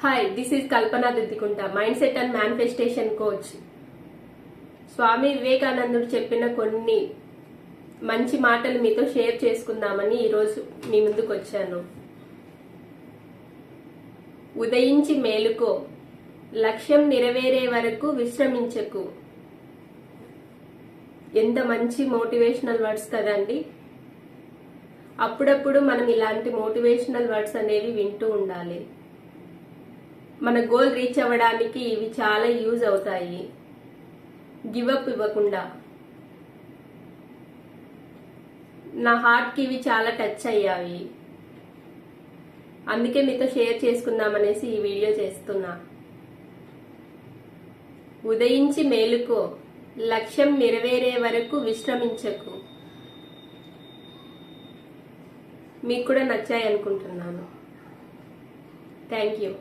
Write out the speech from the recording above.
Hi, this is Kalpana Diddikunta, mindset and manifestation coach. Swami వివేకానందుడు చెప్పిన కొన్ని మంచి మాటలు మీతో షేర్ చేసుకుందామని ఈరోజు మీ ముందుకు వచ్చాను. ఉదయించి మేలుకో, లక్ష్యం నెరవేరే వరకు విశ్రమించకు. ఎంత మంచి మోటివేషనల్ వర్డ్స్ కదండి. అప్పుడప్పుడు మనం ఇలాంటి మోటివేషనల్ వర్డ్స్ అనేవి వింటూ ఉండాలి. మన గోల్ రీచ్ అవ్వడానికి ఇవి చాలా యూజ్ అవుతాయి. గివ్ అప్ ఇవ్వకుండా. నా హార్ట్కి ఇవి చాలా టచ్ అయ్యాయి, అందుకే మీతో షేర్ చేసుకుందామనేసి ఈ వీడియో చేస్తున్నా. ఉదయించి మేలుకో, లక్ష్యం నెరవేరే వరకు విశ్రమించకు. మీకు కూడా నచ్చాయి అనుకుంటున్నాను. Thank you.